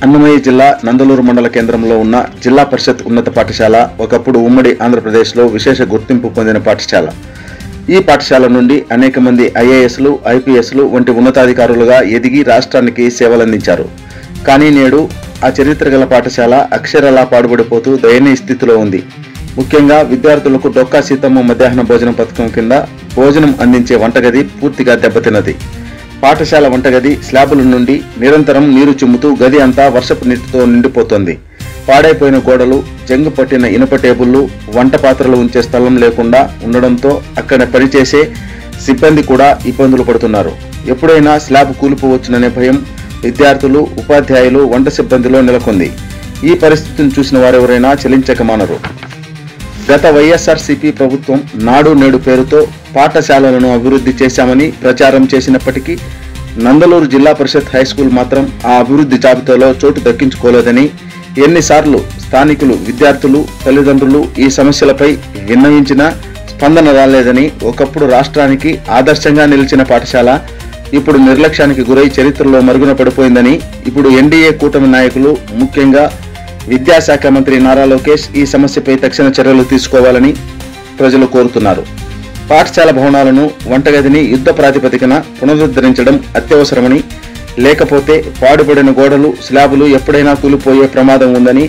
అన్నమయ్య జిల్లా నందలూరు మండల కేంద్రంలో ఉన్న జిల్లా పరిషత్ ఉన్నత పాఠశాల ఒకప్పుడు ఉమ్మడి ఆంధ్రప్రదేశ్లో విశేష గుర్తింపు పొందిన పాఠశాల. ఈ పాఠశాల నుండి అనేక మంది ఐఏఎస్లు, ఐపీఎస్లు వంటి ఉన్నతాధికారులుగా ఎదిగి రాష్ట్రానికి సేవలందించారు. కానీ నేడు ఆ చరిత్ర గల పాఠశాల అక్షరాలా పాడుబడిపోతూ దయనీయ స్థితిలో ఉంది. ముఖ్యంగా విద్యార్థులకు డొక్కా సీతమ్మ మధ్యాహ్న భోజనం పథకం కింద భోజనం అందించే వంటగది పూర్తిగా దెబ్బతిన్నది. పాఠశాల వంటగది స్లాబుల నుండి నిరంతరం నీరు చిమ్ముతూ గది అంతా వర్షపు నీటితో నిండిపోతోంది. పాడైపోయిన గోడలు, జంగు పట్టిన ఇనుప టేబుళ్లు, వంట పాత్రలు ఉంచే స్థలం లేకుండా ఉండడంతో అక్కడ పనిచేసే సిబ్బంది కూడా ఇబ్బందులు పడుతున్నారు. ఎప్పుడైనా స్లాబ్ కూలిపోవచ్చుననే భయం విద్యార్థులు, ఉపాధ్యాయులు, వంట సిబ్బందిలో నెలకొంది. ఈ పరిస్థితిని చూసిన వారెవరైనా చలించక మానరు. గత వైఎస్ఆర్సీపీ ప్రభుత్వం నాడు నేడు పేరుతో పాఠశాలలను అభివృద్ధి చేశామని ప్రచారం చేసినప్పటికీ నందలూరు జిల్లా పరిషత్ హైస్కూల్ మాత్రం ఆ అభివృద్ధి జాబితాలో చోటు దక్కించుకోలేదని, ఎన్నిసార్లు స్థానికులు, విద్యార్థులు, తల్లిదండ్రులు ఈ సమస్యలపై విన్నవించినా స్పందన రాలేదని, ఒకప్పుడు రాష్ట్రానికి ఆదర్శంగా నిలిచిన పాఠశాల ఇప్పుడు నిర్లక్ష్యానికి గురై చరిత్రలో మరుగున పడిపోయిందని ఇప్పుడు ఎన్డీఏ కూటమి నాయకులు, ముఖ్యంగా విద్యాశాఖ మంత్రి నారా లోకేష్ ఈ సమస్యపై తక్షణ చర్యలు తీసుకోవాలని ప్రజలు కోరుతున్నారు. పాఠశాల భవనాలను, వంటగదిని యుద్ధ ప్రాతిపదికన పునరుద్ధరించడం అత్యవసరమని, లేకపోతే పాడుపడిన గోడలు, స్లాబులు ఎప్పుడైనా కూలిపోయే ప్రమాదం ఉందని,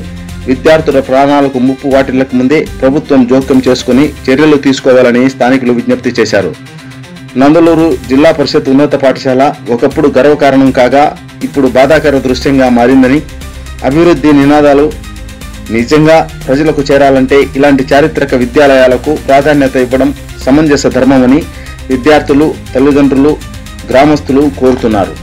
విద్యార్థుల ప్రాణాలకు ముప్పు వాటిల్లక ముందే ప్రభుత్వం జోక్యం చేసుకుని చర్యలు తీసుకోవాలని స్థానికులు విజ్ఞప్తి చేశారు. నందలూరు జిల్లా పరిషత్ ఉన్నత పాఠశాల ఒకప్పుడు గర్వకారణం కాగా ఇప్పుడు బాధాకర దృశ్యంగా మారిందని, అభివృద్ధి నినాదాలు నిజంగా ప్రజలకు చేరాలంటే ఇలాంటి చారిత్రక విద్యాలయాలకు ప్రాధాన్యత ఇవ్వడం సమంజస ధర్మమని విద్యార్థులు, తల్లిదండ్రులు, గ్రామస్తులు కోరుతున్నారు.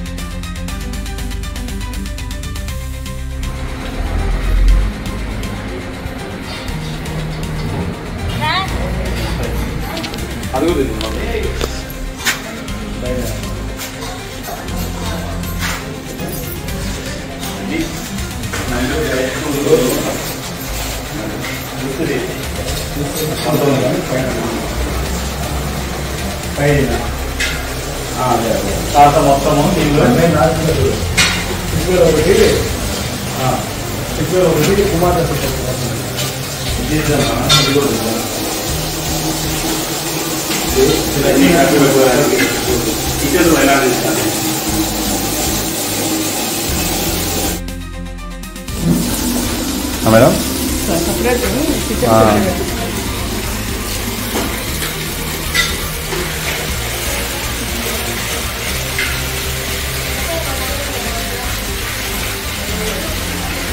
మొత్తము కుమార్ మేడం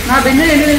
నా బిన్నెలు ఎన్ని